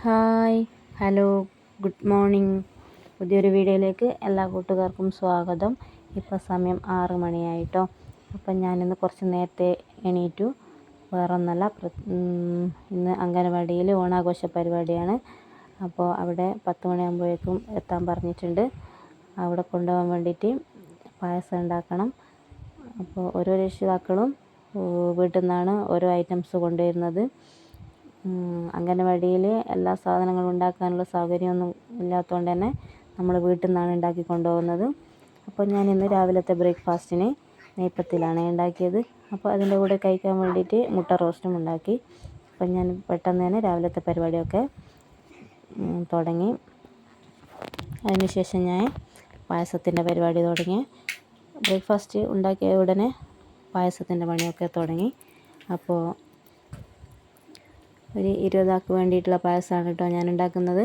Hi, hello, good morning. പുതിയൊരു വീഡിയോയിലേക്ക് എല്ലാ കൂട്ടുകാർക്കും സ്വാഗതം. ഇപ്പോൾ സമയം 6 മണിയായിട്ടോ. അപ്പം ഞാനിന്ന് കുറച്ച് നേരത്തെ എണീറ്റു. വേറൊന്നല്ല, ഇന്ന് അംഗനവാടിയിൽ ഓണാഘോഷ പരിപാടിയാണ്. അപ്പോൾ അവിടെ 10 മണിയാകുമ്പോഴേക്കും എത്താൻ പറഞ്ഞിട്ടുണ്ട്. അവിടെ കൊണ്ടുപോകാൻ വേണ്ടിയിട്ട് പായസം ഉണ്ടാക്കണം. അപ്പോൾ ഓരോ രക്ഷിതാക്കളും വീട്ടിൽ നിന്നാണ് ഓരോ ഐറ്റംസ് കൊണ്ടുവരുന്നത്. അംഗനവാടിയിൽ എല്ലാ സാധനങ്ങളും ഉണ്ടാക്കാനുള്ള സൗകര്യമൊന്നും ഇല്ലാത്തതുകൊണ്ട് തന്നെ നമ്മൾ വീട്ടിൽ നിന്നാണ് ഉണ്ടാക്കി കൊണ്ടുപോകുന്നത്. അപ്പോൾ ഞാൻ ഇന്ന് രാവിലത്തെ ബ്രേക്ക്ഫാസ്റ്റിന് നെയ്പ്പത്തിലാണ് ഉണ്ടാക്കിയത്. അപ്പോൾ അതിൻ്റെ കൂടെ കഴിക്കാൻ വേണ്ടിയിട്ട് മുട്ട റോസ്റ്റും ഉണ്ടാക്കി. അപ്പോൾ ഞാൻ പെട്ടെന്ന് തന്നെ രാവിലത്തെ പരിപാടിയൊക്കെ തുടങ്ങി. അതിനുശേഷം ഞാൻ പായസത്തിൻ്റെ പരിപാടി തുടങ്ങി. ബ്രേക്ക്ഫാസ്റ്റ് ഉണ്ടാക്കിയ ഉടനെ പായസത്തിൻ്റെ പണിയൊക്കെ തുടങ്ങി. അപ്പോൾ ഒരു 20 ആൾക്ക് വേണ്ടിയിട്ടുള്ള പായസമാണ് കേട്ടോ ഞാൻ ഉണ്ടാക്കുന്നത്.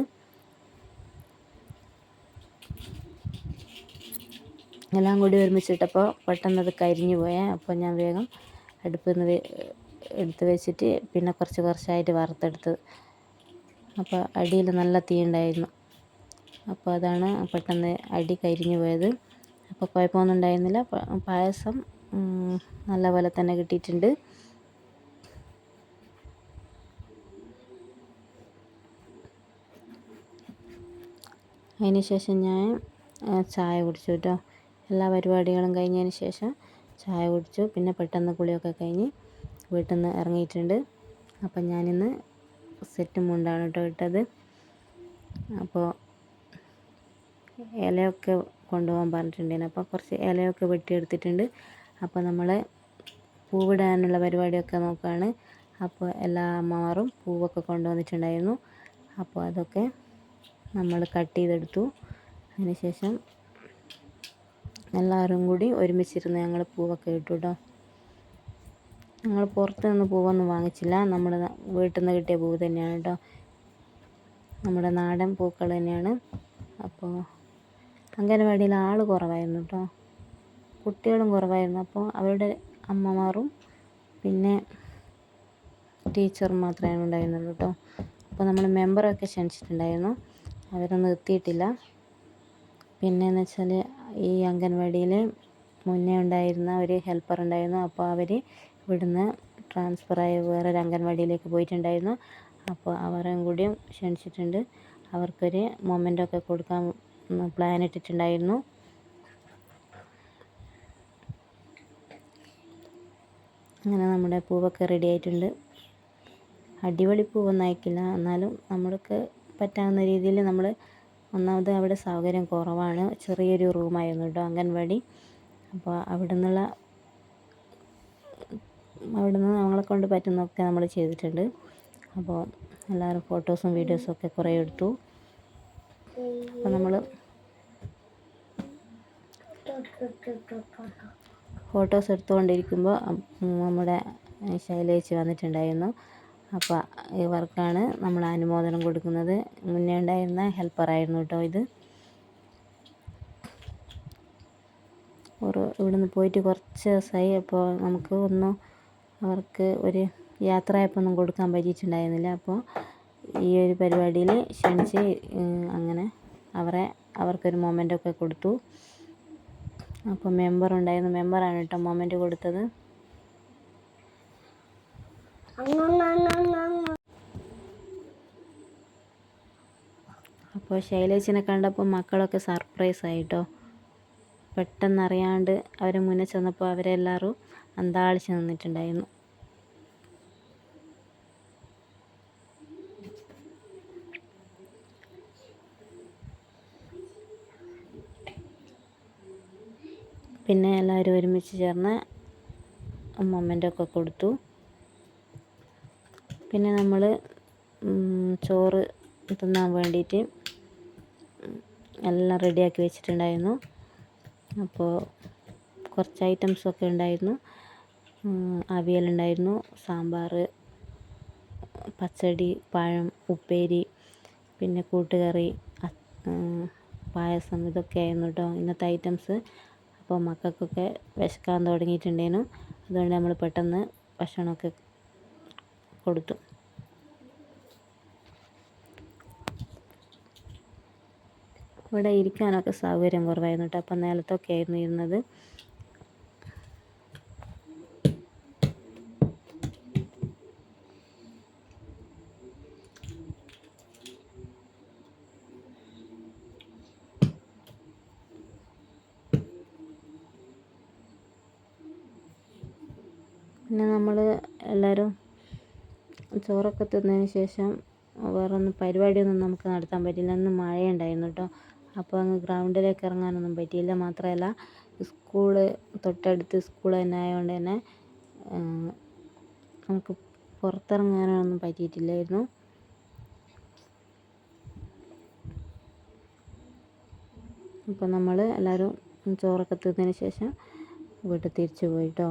എല്ലാം കൂടി ഒരുമിച്ചിട്ടപ്പോൾ പെട്ടെന്ന് അത് കരിഞ്ഞു പോയേ. അപ്പോൾ ഞാൻ വേഗം അടുപ്പിൽ നിന്ന് എടുത്ത് വെച്ചിട്ട് പിന്നെ കുറച്ചായിട്ട് വറുത്തെടുത്ത്. അപ്പോൾ അടിയിൽ നല്ല തീ ഉണ്ടായിരുന്നു. അപ്പോൾ അതാണ് പെട്ടെന്ന് അടി കരിഞ്ഞു പോയത്. അപ്പോൾ കുഴപ്പമൊന്നും ഉണ്ടായിരുന്നില്ല. പായസം നല്ലപോലെ തന്നെ കിട്ടിയിട്ടുണ്ട്. അതിന് ശേഷം ഞാൻ ചായ കുടിച്ചു കേട്ടോ. എല്ലാ പരിപാടികളും കഴിഞ്ഞതിന് ശേഷം ചായ കുടിച്ചു. പിന്നെ പെട്ടെന്ന് കുളിയൊക്കെ കഴിഞ്ഞ് വീട്ടിൽ നിന്ന് ഇറങ്ങിയിട്ടുണ്ട്. അപ്പം ഞാനിന്ന് സെറ്റ് മുണ്ടാണ് കേട്ടോ ഇട്ടത്. അപ്പോൾ ഇലയൊക്കെ കൊണ്ടുപോകാൻ പറഞ്ഞിട്ടുണ്ടായിരുന്നു. അപ്പോൾ കുറച്ച് ഇലയൊക്കെ വെട്ടിയെടുത്തിട്ടുണ്ട്. അപ്പോൾ നമ്മൾ പൂവിടാനുള്ള പരിപാടിയൊക്കെ നോക്കുകയാണ്. അപ്പോൾ എല്ലാ അമ്മമാരും പൂവൊക്കെ കൊണ്ടുവന്നിട്ടുണ്ടായിരുന്നു. അപ്പോൾ അതൊക്കെ നമ്മൾ കട്ട് ചെയ്തെടുത്തു. അതിനുശേഷം എല്ലാവരും കൂടി ഒരുമിച്ചിരുന്ന് ഞങ്ങൾ പൂവൊക്കെ ഇട്ടു കേട്ടോ. ഞങ്ങൾ പുറത്ത് നിന്ന് പൂവൊന്നും വാങ്ങിച്ചില്ല. നമ്മുടെ വീട്ടിൽ നിന്ന് കിട്ടിയ പൂവ് തന്നെയാണ് കേട്ടോ. നമ്മുടെ നാടൻ പൂക്കൾ തന്നെയാണ്. അപ്പോൾ അംഗനവാടിയിൽ ആൾ കുറവായിരുന്നു കേട്ടോ. കുട്ടികളും കുറവായിരുന്നു. അപ്പോൾ അവരുടെ അമ്മമാരും പിന്നെ ടീച്ചറും മാത്രമേ ഉണ്ടായിരുന്നുള്ളൂ കേട്ടോ. അപ്പോൾ നമ്മൾ മെമ്പറൊക്കെ ക്ഷണിച്ചിട്ടുണ്ടായിരുന്നു. അവരൊന്നും എത്തിയിട്ടില്ല. പിന്നെയെന്ന് വെച്ചാൽ ഈ അംഗൻവാടിയിൽ മുന്നേ ഉണ്ടായിരുന്ന ഒരു ഹെൽപ്പർ ഉണ്ടായിരുന്നു. അപ്പോൾ അവർ ഇവിടുന്ന് ട്രാൻസ്ഫറായി വേറൊരു അംഗൻവാടിയിലേക്ക് പോയിട്ടുണ്ടായിരുന്നു. അപ്പോൾ അവരെയും കൂടിയും ക്ഷണിച്ചിട്ടുണ്ട്. അവർക്കൊരു മൊമെൻ്റൊക്കെ കൊടുക്കാൻ പ്ലാൻ ഇട്ടിട്ടുണ്ടായിരുന്നു. അങ്ങനെ നമ്മുടെ പൂവൊക്കെ റെഡി ആയിട്ടുണ്ട്. അടിപൊളി പൂവൊന്നും അയക്കില്ല, എന്നാലും നമ്മൾക്ക് പറ്റാവുന്ന രീതിയിൽ നമ്മൾ ഒന്നാമത് അവിടെ സൗകര്യം കുറവാണ്. ചെറിയൊരു റൂമായിരുന്നു കേട്ടോ അംഗൻവാടി. അപ്പോൾ അവിടുന്ന് നമ്മളെ കൊണ്ട് പറ്റുന്നതൊക്കെ നമ്മൾ ചെയ്തിട്ടുണ്ട്. അപ്പോൾ എല്ലാവരും ഫോട്ടോസും വീഡിയോസും ഒക്കെ കുറേ എടുത്തു. അപ്പോൾ നമ്മൾ ഫോട്ടോസ് എടുത്തുകൊണ്ടിരിക്കുമ്പോൾ നമ്മുടെ ശൈലേച്ചി വന്നിട്ടുണ്ടായിരുന്നു. അപ്പോൾ ഇവർക്കാണ് നമ്മൾ അനുമോദനം കൊടുക്കുന്നത്. മുന്നേ ഉണ്ടായിരുന്ന ഹെൽപ്പറായിരുന്നു കേട്ടോ ഇത്. ഇവിടുന്ന് പോയിട്ട് കുറച്ച് ദിവസമായി. അപ്പോൾ നമുക്ക് അവർക്ക് ഒരു യാത്രയപ്പോൾ ഒന്നും കൊടുക്കാൻ പറ്റിയിട്ടുണ്ടായിരുന്നില്ല. അപ്പോൾ ഈ ഒരു പരിപാടിയിൽ ക്ഷണിച്ച് അങ്ങനെ അവർക്കൊരു മൊമെൻ്റൊക്കെ കൊടുത്തു. അപ്പോൾ മെമ്പറാണ് കേട്ടോ മൊമെൻ്റ് കൊടുത്തത്. അപ്പോൾ ശൈലേച്ചിനെ കണ്ടപ്പോൾ മക്കളൊക്കെ സർപ്രൈസ് ആയിട്ടോ. പെട്ടെന്നറിയാണ്ട് അവരെ മുന്നിൽ ചെന്നപ്പോൾ അവരെല്ലാവരും അന്താളിച്ച് നിന്നിട്ടുണ്ടായിരുന്നു. പിന്നെ എല്ലാവരും ഒരുമിച്ച് ചേർന്ന് മൊമെൻ്റൊക്കെ കൊടുത്തു. പിന്നെ നമ്മൾ ചോറ് തിന്നാൻ വേണ്ടിയിട്ട് എല്ലാം റെഡിയാക്കി വെച്ചിട്ടുണ്ടായിരുന്നു. അപ്പോൾ കുറച്ച് ഐറ്റംസൊക്കെ ഉണ്ടായിരുന്നു. അവിയലുണ്ടായിരുന്നു, സാമ്പാർ, പച്ചടി, പഴം, ഉപ്പേരി, പിന്നെ കൂട്ടുകറി, പായസം, ഇതൊക്കെ ആയിരുന്നു കേട്ടോ ഇന്നത്തെ ഐറ്റംസ്. അപ്പോൾ മക്കൾക്കൊക്കെ വിശക്കാൻ തുടങ്ങിയിട്ടുണ്ടായിരുന്നു. അതുകൊണ്ട് നമ്മൾ പെട്ടെന്ന് ഭക്ഷണമൊക്കെ കൊടുത്തു. ഇവിടെ ഇരിക്കാനൊക്കെ സൗകര്യം കുറവായിരുന്നു കേട്ടോ. അപ്പം നിലത്തൊക്കെ ആയിരുന്നു ഇരുന്നത്. പിന്നെ നമ്മൾ എല്ലാവരും ചോറൊക്കെ തിന്നതിന് ശേഷം വേറൊന്നും പരിപാടിയൊന്നും നമുക്ക് നടത്താൻ പറ്റില്ല. ഇന്ന് മഴയുണ്ടായിരുന്നു കേട്ടോ. അപ്പോൾ അങ്ങ് ഗ്രൗണ്ടിലേക്ക് ഇറങ്ങാനൊന്നും പറ്റിയില്ല. മാത്രമല്ല സ്കൂള് തൊട്ടടുത്ത് സ്കൂൾ തന്നെ ആയതുകൊണ്ട് തന്നെ നമുക്ക് പുറത്തിറങ്ങാനൊന്നും പറ്റിയിട്ടില്ലായിരുന്നു. അപ്പോൾ നമ്മൾ എല്ലാവരും ചോറൊക്കെ തിന്നതിന് ശേഷം വീട്ടിൽ തിരിച്ചു പോയിട്ടോ.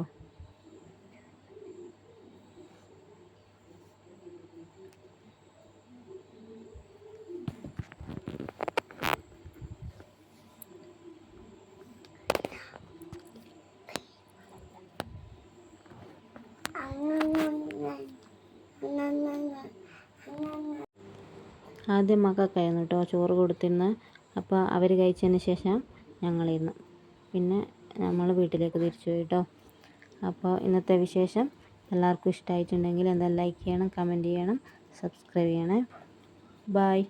ആദ്യം മക്കൾക്കായിരുന്നു കേട്ടോ ചോറ് കൊടുത്തിരുന്നത്. അപ്പോൾ അവർ കഴിച്ചതിന് ശേഷം ഞങ്ങളിരുന്നു. പിന്നെ നമ്മൾ വീട്ടിലേക്ക് തിരിച്ചു പോയി കേട്ടോ. അപ്പോൾ ഇന്നത്തെ വിശേഷം എല്ലാവർക്കും ഇഷ്ടമായിട്ടുണ്ടെങ്കിൽ എന്തായാലും ലൈക്ക് ചെയ്യണം, കമൻറ്റ് ചെയ്യണം, സബ്സ്ക്രൈബ് ചെയ്യണേ. ബായ്.